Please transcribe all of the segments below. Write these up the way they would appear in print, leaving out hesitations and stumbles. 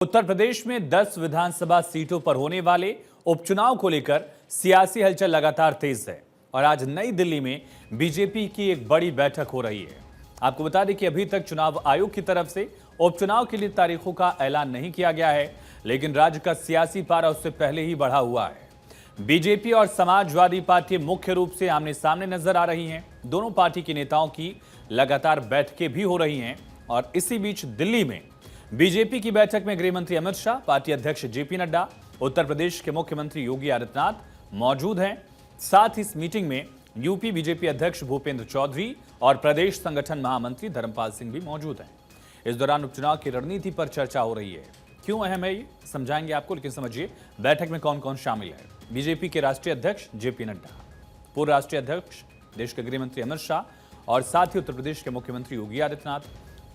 उत्तर प्रदेश में 10 विधानसभा सीटों पर होने वाले उपचुनाव को लेकर सियासी हलचल लगातार तेज है और आज नई दिल्ली में बीजेपी की एक बड़ी बैठक हो रही है। आपको बता दें कि अभी तक चुनाव आयोग की तरफ से उपचुनाव के लिए तारीखों का ऐलान नहीं किया गया है, लेकिन राज्य का सियासी पारा उससे पहले ही बढ़ा हुआ है। बीजेपी और समाजवादी पार्टी मुख्य रूप से आमने सामने नजर आ रही हैं। दोनों पार्टी के नेताओं की लगातार बैठकें भी हो रही हैं और इसी बीच दिल्ली में बीजेपी की बैठक में गृह मंत्री अमित शाह, पार्टी अध्यक्ष जेपी नड्डा, उत्तर प्रदेश के मुख्यमंत्री योगी आदित्यनाथ मौजूद हैं। साथ ही इस मीटिंग में यूपी बीजेपी अध्यक्ष भूपेंद्र चौधरी और प्रदेश संगठन महामंत्री धर्मपाल सिंह भी मौजूद हैं। इस दौरान उपचुनाव की रणनीति पर चर्चा हो रही है। क्यों अहम है ये समझाएंगे आपको, लेकिन समझिए बैठक में कौन कौन शामिल है। बीजेपी के राष्ट्रीय अध्यक्ष जेपी नड्डा, पूर्व राष्ट्रीय अध्यक्ष देश के गृह मंत्री अमित शाह और साथ ही उत्तर प्रदेश के मुख्यमंत्री Yogi Adityanath,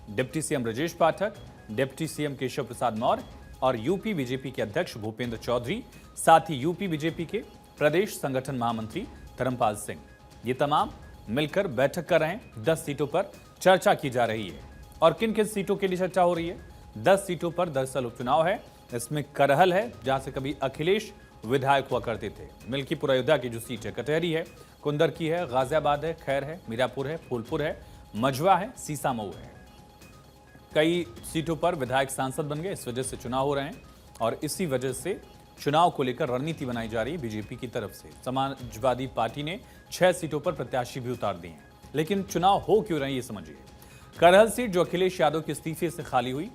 deputy CM Brajesh Pathak, deputy CM Keshav Prasad Maurya और यूपी बीजेपी के अध्यक्ष भूपेंद्र चौधरी, साथ ही यूपी बीजेपी के प्रदेश संगठन महामंत्री धर्मपाल सिंह, ये तमाम मिलकर बैठक कर रहे हैं। 10 सीटों पर चर्चा की जा रही है। और किन किन सीटों के लिए चर्चा हो रही है? 10 सीटों पर दरअसल उपचुनाव है। इसमें करहल है, जहां से कभी अखिलेश विधायक हुआ करते थे। मिल्कीपुर अयोध्या की जो सीट है, कटहरी है, कुंदर की है, गाजियाबाद है, खैर है, मीरापुर है, फूलपुर है, मझवा है, सीसामऊ है। कई सीटों पर विधायक सांसद बन गए, इस वजह से चुनाव हो रहे हैं और इसी वजह से चुनाव को लेकर रणनीति बनाई जा रही है बीजेपी की तरफ से। समाजवादी पार्टी ने 6 सीटों पर प्रत्याशी भी उतार दिए हैं, लेकिन चुनाव हो क्यों रहे ये समझिए। करहल सीट जो अखिलेश यादव के इस्तीफे से खाली हुई,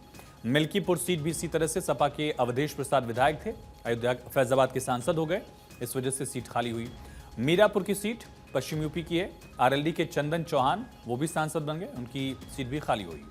मिल्कीपुर सीट भी इसी तरह से सपा के अवधेश प्रसाद विधायक थे, अयोध्या फैजाबाद के सांसद हो गए, इस वजह से सीट खाली हुई। मीरापुर की सीट पश्चिम यूपी की है, आरएलडी के चंदन चौहान वो भी सांसद बन गए, उनकी सीट भी खाली हुई।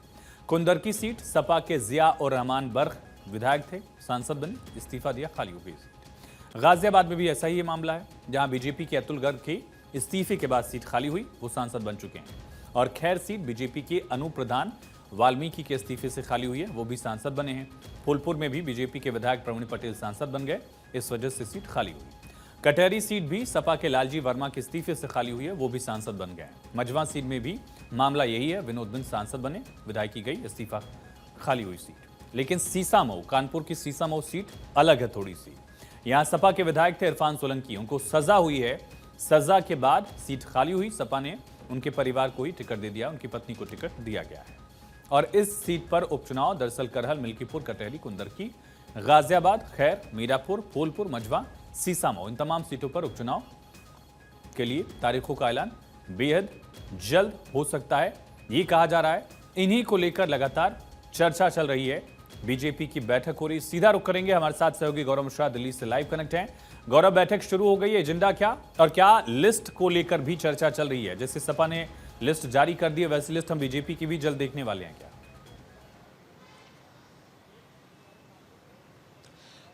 कुंदर की सीट सपा के जिया और रहमान बर्ख विधायक थे, सांसद बने, इस्तीफा दिया, खाली हो गई सीट। गाजियाबाद में भी ऐसा ही मामला है, जहां बीजेपी के अतुल गर्ग के इस्तीफे के बाद सीट खाली हुई, वो सांसद बन चुके हैं। और खैर सीट बीजेपी के अनूप प्रधान वाल्मीकि के इस्तीफे से खाली हुई है, वो भी सांसद बने हैं। फूलपुर में भी बीजेपी के विधायक प्रवीण पटेल सांसद बन गए, इस वजह से सीट खाली हुई। कटहरी सीट भी सपा के लालजी वर्मा के इस्तीफे से खाली हुई है, वो भी सांसद बन गए। मझवा सीट में भी मामला यही है, विनोद बिंद सांसद बने, विधायक की गई, इस्तीफा, खाली हुई सीट। लेकिन सीसामऊ, कानपुर की सीसामऊ सीट अलग है थोड़ी सी। यहां सपा के विधायक थे इरफान सोलंकी, उनको सजा हुई है, सजा के बाद सीट खाली हुई। सपा ने उनके परिवार को ही टिकट दे दिया, उनकी पत्नी को टिकट दिया गया है। और इस सीट पर उपचुनाव दरअसल करहल, मिल्कीपुर, कटहरी, कुंदर की, गाजियाबाद, खैर, मीरापुर, फूलपुर, मझवा, सीसामऊ, इन तमाम सीटों पर उपचुनाव के लिए तारीखों का ऐलान बेहद जल्द हो सकता है, ये कहा जा रहा है। इन्हीं को लेकर लगातार चर्चा चल रही है। बीजेपी की बैठक हो रही, सीधा रुख करेंगे, हमारे साथ सहयोगी गौरव मिश्रा दिल्ली से लाइव कनेक्ट हैं। गौरव, बैठक शुरू हो गई है, एजेंडा क्या और क्या लिस्ट को लेकर भी चर्चा चल रही है? जैसे सपा ने लिस्ट जारी कर दी है, वैसी लिस्ट हम बीजेपी की भी जल्द देखने वाले हैं क्या?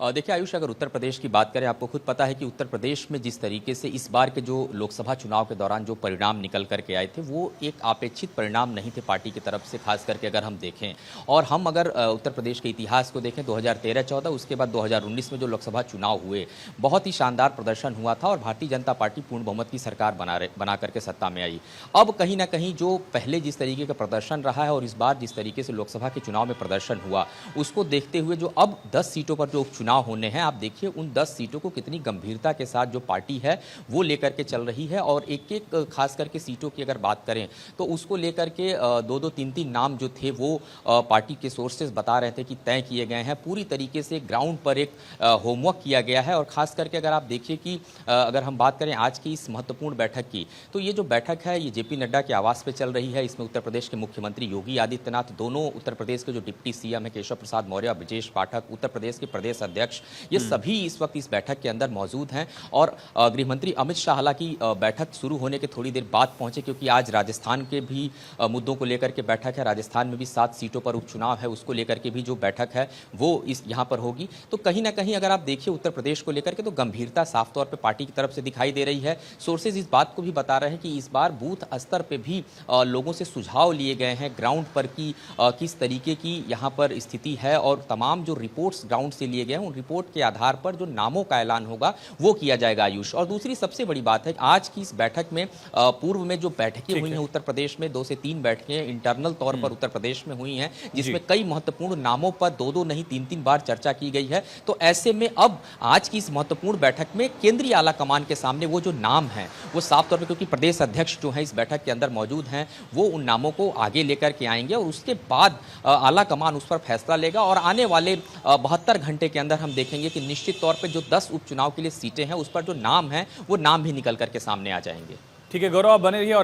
देखिए आयुष, अगर उत्तर प्रदेश की बात करें, आपको खुद पता है कि उत्तर प्रदेश में जिस तरीके से इस बार के जो लोकसभा चुनाव के दौरान जो परिणाम निकल करके आए थे, वो एक अपेक्षित परिणाम नहीं थे पार्टी की तरफ से, खास करके अगर हम देखें। और हम अगर उत्तर प्रदेश के इतिहास को देखें, 2013-14, उसके बाद 2019 में जो लोकसभा चुनाव हुए, बहुत ही शानदार प्रदर्शन हुआ था और भारतीय जनता पार्टी पूर्ण बहुमत की सरकार बना करके सत्ता में आई। अब कहीं ना कहीं जो पहले जिस तरीके का प्रदर्शन रहा है और इस बार जिस तरीके से लोकसभा के चुनाव में प्रदर्शन हुआ, उसको देखते हुए जो अब 10 सीटों पर जो चुनाव होने हैं, आप देखिए उन 10 सीटों को कितनी गंभीरता के साथ जो पार्टी है वो लेकर के चल रही है। और एक एक खास करके सीटों की अगर बात करें तो उसको लेकर के 2-2, 3-3 नाम जो थे वो पार्टी के सोर्सेज बता रहे थे कि तय किए गए हैं। पूरी तरीके से ग्राउंड पर एक होमवर्क किया गया है। और खास करके अगर आप देखिए कि अगर हम बात करें आज की इस महत्वपूर्ण बैठक की, तो ये जो बैठक है ये जेपी नड्डा के आवास पर चल रही है। इसमें उत्तर प्रदेश के मुख्यमंत्री योगी आदित्यनाथ, दोनों उत्तर प्रदेश के जो डिप्टी सीएम है केशव प्रसाद मौर्य, ब्रजेश पाठक, उत्तर प्रदेश के प्रदेश अध्यक्ष, ये सभी इस वक्त इस बैठक के अंदर मौजूद हैं। और गृह मंत्री अमित शाह हालांकि बैठक शुरू होने के थोड़ी देर बाद पहुंचे, क्योंकि आज राजस्थान के भी मुद्दों को लेकर के बैठक है। राजस्थान में भी 7 सीटों पर उपचुनाव है, उसको लेकर के भी जो बैठक है वो इस यहाँ पर होगी। तो कहीं ना कहीं अगर आप देखिए उत्तर प्रदेश को लेकर के, तो गंभीरता साफ तौर पर पार्टी की तरफ से दिखाई दे रही है। सोर्सेज इस बात को भी बता रहे हैं कि इस बार बूथ स्तर पर भी लोगों से सुझाव लिए गए हैं ग्राउंड पर कि किस तरीके की यहाँ पर स्थिति है, और तमाम जो रिपोर्ट्स ग्राउंड से लिए गए हैं उन रिपोर्ट के आधार पर जो नामों का ऐलान होगा वो किया जाएगा आयुष। और दूसरी सबसे बड़ी बात है आज की इस बैठक में पूर्व में जो बैठकें हुई हैं उत्तर प्रदेश में 2 से 3 बैठकें इंटरनल तौर पर उत्तर प्रदेश में हुई हैं, जिसमें कई महत्वपूर्ण नामों पर 2-2 नहीं 3-3 बार चर्चा की गई है। तो ऐसे में अब आज की इस महत्वपूर्ण बैठक में केंद्रीय आला कमान के सामने वो जो नाम है वो साफ तौर पर, क्योंकि प्रदेश अध्यक्ष जो है इस बैठक के अंदर मौजूद हैं, वो उन नामों को आगे लेकर के आएंगे और उसके बाद आला कमान उस पर फैसला लेगा। और आने वाले 72 घंटे के अंदर हम देखेंगे कि निश्चित तौर पर जो 10 उपचुनाव के लिए सीटें हैं उस पर जो नाम है वो नाम भी निकल करके सामने आ जाएंगे। ठीक है गौरव, आप बने रहिए।